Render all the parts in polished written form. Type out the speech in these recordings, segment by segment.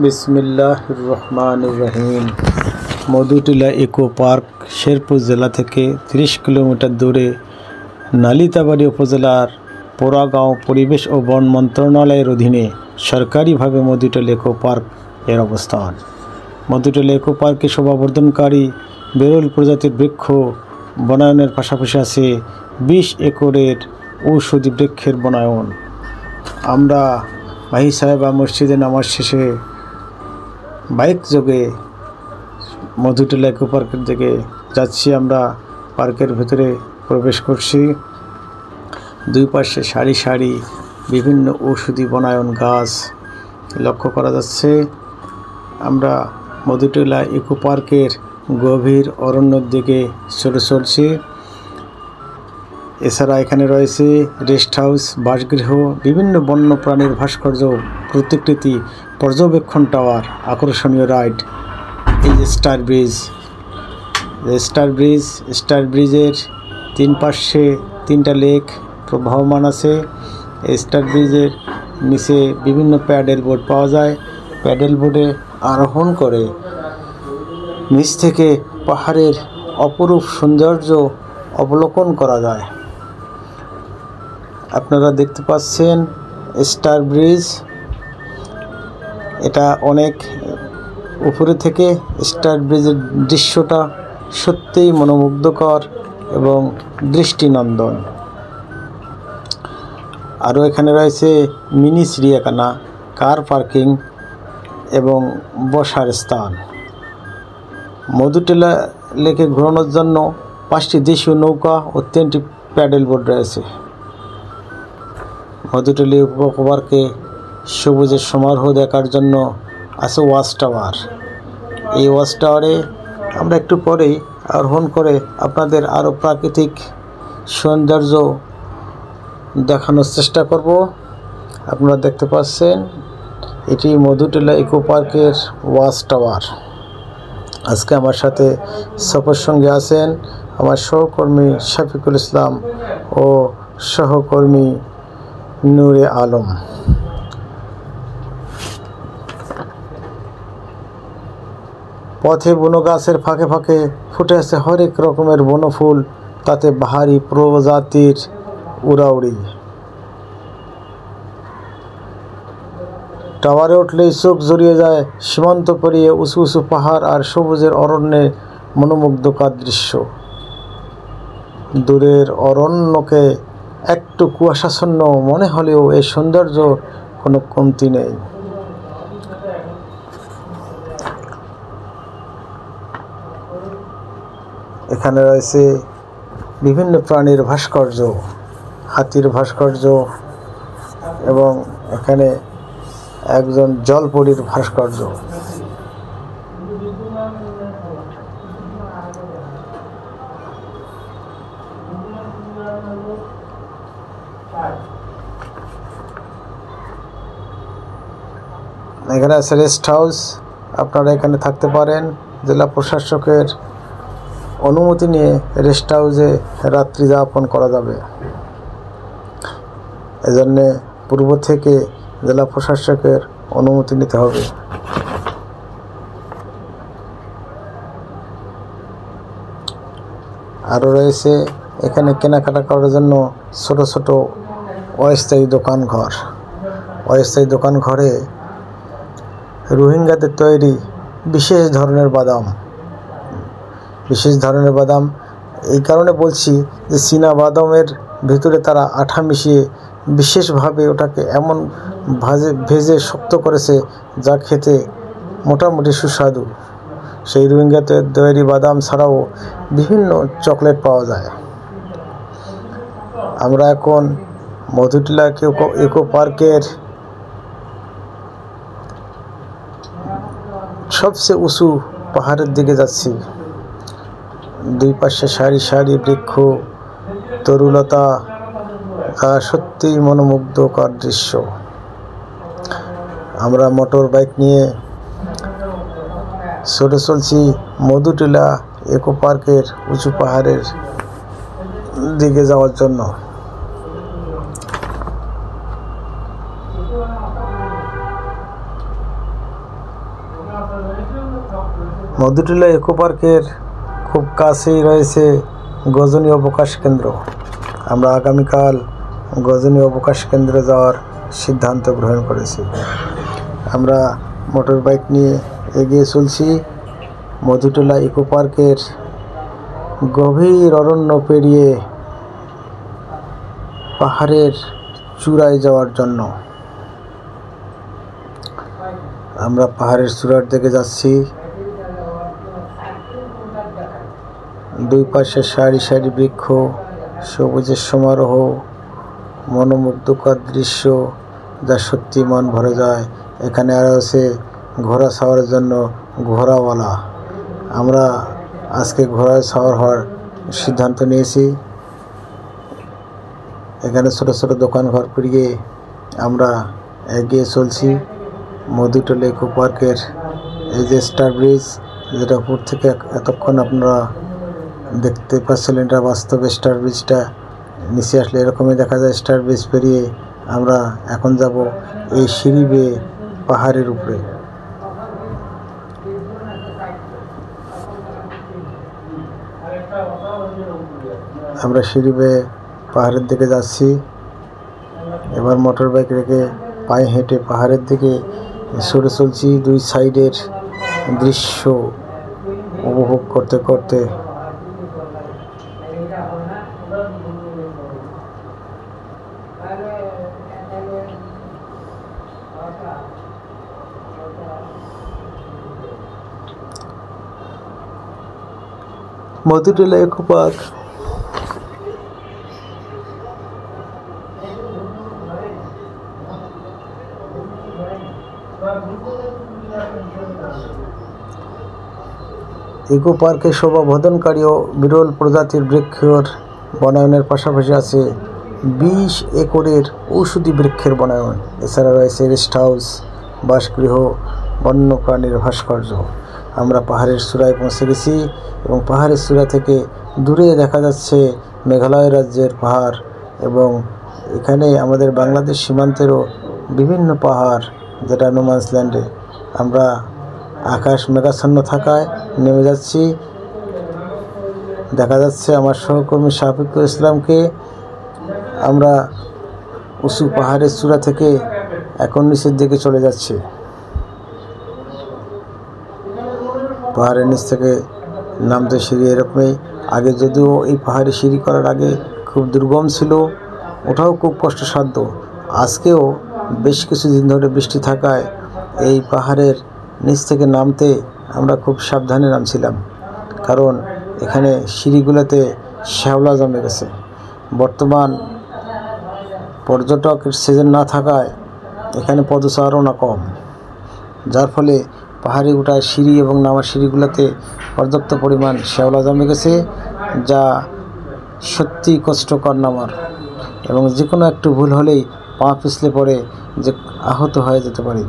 বিসমিল্লাহির রহমানির রহিম। Madhutila eco park Sherpur জেলা থেকে 30 কিলোমিটার দূরে নালিতাবাড়ী উপজেলার পোড়াগাঁও পরিবেশ ও বন মন্ত্রণালয়ের অধীনে সরকারিভাবে মধুটিলা ইকো পার্ক এর অবস্থান। মধুটিলা ইকো পার্কে শোভাবর্ধনকারী বেরুল প্রজাতির বৃক্ষ বনায়নের পাশাপাশি আছে 20 একরের ঔষধি বৃক্ষের বনায়ন। আমরা ভাই সাহেবা মসজিদে নামাজ শেষে বাইক যোগে মধুটিলা ইকো পার্কের দিকে যাচ্ছি। আমরা পার্কের ভেতরে প্রবেশ করছি। দুই পাশে সারি সারি বিভিন্ন ঔষধি বনায়ন গাছ লক্ষ্য করা যাচ্ছে। আমরা মধুটিলা ইকো পার্কের গভীর অরণ্যের দিকে চলছি। এছাড়া এখানে রয়েছে রেস্ট হাউস, বাসগৃহ, বিভিন্ন বন্য প্রাণীর ভাস্কর্য, প্রতিকৃতি, পর্যবেক্ষণ টাওয়ার, আকর্ষণীয় রাইড। এই যে স্টার ব্রিজের 3 পাশে 3টা লেক প্রবাহমান আছে। এই স্টার ব্রিজের নিচে বিভিন্ন প্যাডেল বোর্ড পাওয়া যায়। প্যাডেল বোর্ডে আরোহণ করে নিচ থেকে পাহাড়ের অপরূপ সৌন্দর্য অবলোকন করা যায়। আপনারা দেখতে পাচ্ছেন স্টার ব্রিজ, এটা অনেক উপরে থেকে স্টার ব্রিজের দৃশ্যটা সত্যিই মনোমুগ্ধকর এবং দৃষ্টিনন্দন। আরও এখানে রয়েছে মিনি চিড়িয়াখানা, কার পার্কিং এবং বসার স্থান। মধুটিলা লেকে ঘোরানোর জন্য 5টি দেশীয় নৌকা ও 3টি প্যাডেল বোর্ড রয়েছে। মধুটিলা ইকো পার্কে সবুজের সমারোহ দেখার জন্য আছে ওয়াচ টাওয়ার। এই ওয়াচ টাওয়ারে আমরা একটু পরেই আরোহণ করে আপনাদের আরও প্রাকৃতিক সৌন্দর্য দেখানোর চেষ্টা করব। আপনারা দেখতে পাচ্ছেন এটি মধুটিলা ইকো পার্কের ওয়াচ টাওয়ার। আজকে আমার সাথে সফর সঙ্গে আছেন আমার সহকর্মী শফিকুল ইসলাম ও সহকর্মী নূরে আলম। পথে বন গাছের ফাঁকে ফাঁকে ফুটে আছে হরেক রকমের বনফুল, তাতে বাহারি প্রজাতির উড়াউড়ি। টাওয়ারে উঠলেই চোখ জড়িয়ে যায় সীমান্ত পেরিয়ে উঁচু উঁচু পাহাড় আর সবুজের অরণ্যে মনোমুগ্ধকর দৃশ্য। দূরের অরণ্যকে একটু কুয়াশাচ্ছন্ন মনে হলেও এই সৌন্দর্য কোনো কমতি নেই। এখানে রয়েছে বিভিন্ন প্রাণীর ভাস্কর্য, হাতির ভাস্কর্য এবং এখানে একজন জলপরীর ভাস্কর্য। এখানে আছে রেস্ট হাউস, আপনারা এখানে থাকতে পারেন। জেলা প্রশাসকের অনুমতি নিয়ে রেস্ট হাউসে রাত্রি যাপন করা যাবে। এজন্যে পূর্ব থেকে জেলা প্রশাসকের অনুমতি নিতে হবে। আরও রয়েছে এখানে কেনাকাটা করার জন্য ছোট ছোট অস্থায়ী দোকানঘর। অস্থায়ী দোকানঘরে রোহিঙ্গাদের তৈরি বিশেষ ধরনের বাদাম, এই কারণে বলছি যে চীনা বাদামের ভিতরে তারা আঠা মিশিয়ে বিশেষভাবে ওটাকে এমন ভেজে শক্ত করেছে যা খেতে মোটামুটি সুস্বাদু। সেই রোহিঙ্গাদের তৈরি বাদাম ছাড়াও বিভিন্ন চকলেট পাওয়া যায়। আমরা এখন মধুটিলা ইকো পার্কের সবচেয়ে উঁচু পাহাড়ের দিকে যাচ্ছি। দুই পাশে সারি সারি বৃক্ষ, তরুলতা, সত্যিই মনোমুগ্ধকর দৃশ্য। আমরা মোটর বাইক নিয়ে ছুটে চলছি মধুটিলা ইকো পার্কের উঁচু পাহাড়ের দিকে যাওয়ার জন্য। মধুটিলা ইকো পার্কের খুব কাছেই রয়েছে গজনী অবকাশ কেন্দ্র। আমরা আগামীকাল গজনী অবকাশ কেন্দ্রে যাওয়ার সিদ্ধান্ত গ্রহণ করেছি। আমরা মোটর বাইক নিয়ে এগিয়ে চলছি মধুটিলা ইকো পার্কের গভীর অরণ্য পেরিয়ে পাহাড়ের চূড়ায় যাওয়ার জন্য। আমরা পাহাড়ের চূড়ার দিকে যাচ্ছি। দুই পাশে সারি সারি বৃক্ষ, সবুজের সমারোহ, মনোমুগ্ধকর দৃশ্য যা সত্যি মন ভরে যায়। এখানে আর আছে ঘোড়া সাওয়ারের জন্য ঘোড়াওয়ালা। আমরা আজকে ঘোড়ায় সাওয়ার হওয়ার সিদ্ধান্ত নিয়েছি। এখানে ছোট ছোট দোকানঘর পেরিয়ে আমরা এগিয়ে চলছি মধুটিলা ইকো পার্কের এই যে স্টার ব্রিজ, যেটা উপর থেকে এতক্ষণ আপনারা দেখতে পাচ্ছিলেন, এটা বাস্তবে স্টার ব্রিজটা। নিচে আসলে এরকমই দেখা যায়। স্টার ব্রিজ পেরিয়ে আমরা এখন যাব এই সিঁড়ি বেয়ে পাহাড়ের উপরে। আমরা সিঁড়ি বেয়ে পাহাড়ের দিকে যাচ্ছি। এবার মোটর বাইক রেখে পায়ে হেঁটে পাহাড়ের দিকে সরে চলছি, দুই সাইডের দৃশ্য উপভোগ করতে করতে। মধুটিলা ইকো পার্ক ইকো পার্কে শোভাবর্ধনকারী ও বিরল প্রজাতির বৃক্ষের বনায়নের পাশাপাশি আছে 20 একরের ঔষধি বৃক্ষের বনায়ন। এছাড়া রয়েছে রেস্ট হাউস, বাসগৃহ, বন্যপ্রাণীর ভাস্কর্য। আমরা পাহাড়ের চূড়ায় পৌঁছে গেছি এবং পাহাড়ের চূড়া থেকে দূরে দেখা যাচ্ছে মেঘালয় রাজ্যের পাহাড় এবং এখানে আমাদের বাংলাদেশ সীমান্তেরও বিভিন্ন পাহাড়, যেটা নোম্যান্স ল্যান্ডে। আমরা আকাশ মেঘাচ্ছন্ন থাকায় নেমে যাচ্ছি। দেখা যাচ্ছে আমার সহকর্মী শাফিকুল ইসলামকে। আমরা উঁচু পাহাড়ের চূড়া থেকে এখন নিচের দিকে চলে যাচ্ছি। পাহাড়ের নিচ থেকে নামতে সিঁড়ি এরকমই। আগে যদিও এই পাহাড়ে সিঁড়ি করার আগে খুব দুর্গম ছিল, ওটাও খুব কষ্টসাধ্য। আজকেও বেশ কিছুদিন ধরে বৃষ্টি থাকায় এই পাহাড়ের নিচ থেকে নামতে আমরা খুব সাবধানে নামছিলাম, কারণ এখানে সিঁড়িগুলোতে শ্যাওলা জমে গেছে। বর্তমান পর্যটকের সিজন না থাকায় এখানে পদচারণা কম, যার ফলে পাহাড়ে ওঠার সিঁড়ি এবং নামার সিঁড়িগুলোতে পর্যাপ্ত পরিমাণ শ্যাওলা জমে গেছে, যা সত্যিই কষ্টকর নামার। এবং যে কোনো একটু ভুল হলেই পা পিছলে পড়ে যে আহত হয়ে যেতে পারি।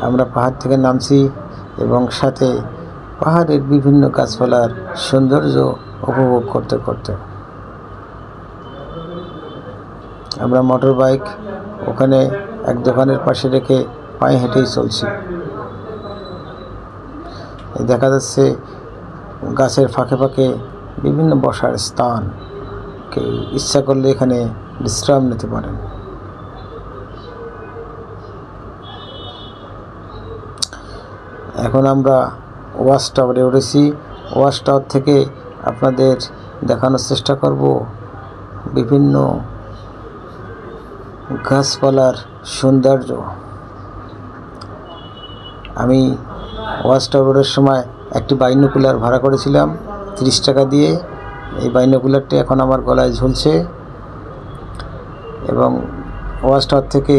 আমরা পাহাড় থেকে নামছি এবং সাথে পাহাড়ের বিভিন্ন গাছপালার সৌন্দর্য উপভোগ করতে করতে আমরা মোটর বাইক ওখানে এক দোকানের পাশে রেখে পায়ে হেঁটেই চলছি। দেখা যাচ্ছে গাছের ফাঁকে ফাঁকে বিভিন্ন বসার স্থান, কেউ ইচ্ছা করলে এখানে বিশ্রাম নিতে পারেন। এখন আমরা ওয়াচ টাওয়ারে উঠেছি। ওয়াচ টাওয়ার থেকে আপনাদের দেখানোর চেষ্টা করব বিভিন্ন গাছপালার সৌন্দর্য। আমি ওয়াচ টাওয়ারের সময় একটি বাইনোকুলার ভাড়া করেছিলাম 30 টাকা দিয়ে। এই বাইনোকুলারটি এখন আমার গলায় ঝুলছে এবং ওয়াচ টাওয়ার থেকে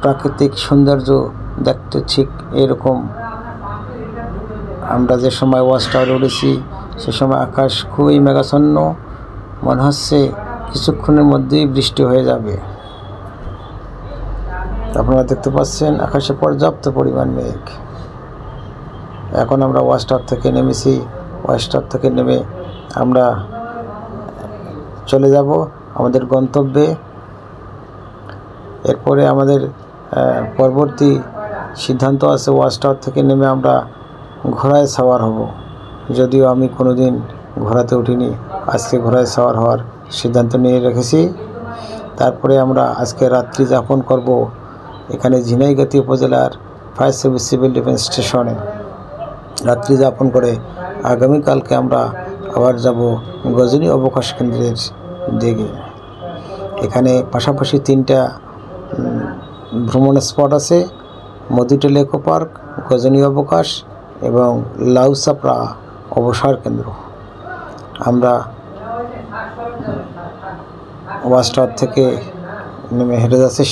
প্রাকৃতিক সৌন্দর্য দেখতে ঠিক এরকম। আমরা যে সময় ওয়াচ টাওয়ারে উঠেছি সে সময় আকাশ খুবই মেঘাচ্ছন্ন, মনে হচ্ছে কিছুক্ষণের মধ্যেই বৃষ্টি হয়ে যাবে। আপনারা দেখতে পাচ্ছেন আকাশে পর্যাপ্ত পরিমাণ মেঘ। এখন আমরা ওয়াচ টাওয়ার থেকে নেমেছি। ওয়াচ টাওয়ার থেকে নেমে আমরা চলে যাব আমাদের গন্তব্যে। এরপরে আমাদের পরবর্তী সিদ্ধান্ত আছে ওয়াচ টাওয়ার থেকে নেমে আমরা ঘোড়ায় সাওয়ার হব। যদিও আমি কোনো দিন ঘোড়াতে উঠিনি, আজকে ঘোড়ায় সাওয়ার হওয়ার সিদ্ধান্ত নিয়ে রেখেছি। তারপরে আমরা আজকে রাত্রি যাপন করব এখানে ঝিনাইগাতি উপজেলার ফায়ার সার্ভিস সিভিল ডিফেন্স স্টেশনে। রাত্রি যাপন করে আগামীকালকে আমরা আবার যাব গজনী অবকাশ কেন্দ্রের দিকে। এখানে পাশাপাশি 3টা ভ্রমণ স্পট আছে, মধুটিলা ইকো পার্ক, গজনী অবকাশ এবং লাউসাপড়া অবসর কেন্দ্র। আমরা ওয়াচ টাওয়ার থেকে নেমে হেঁটে যাচ্ছি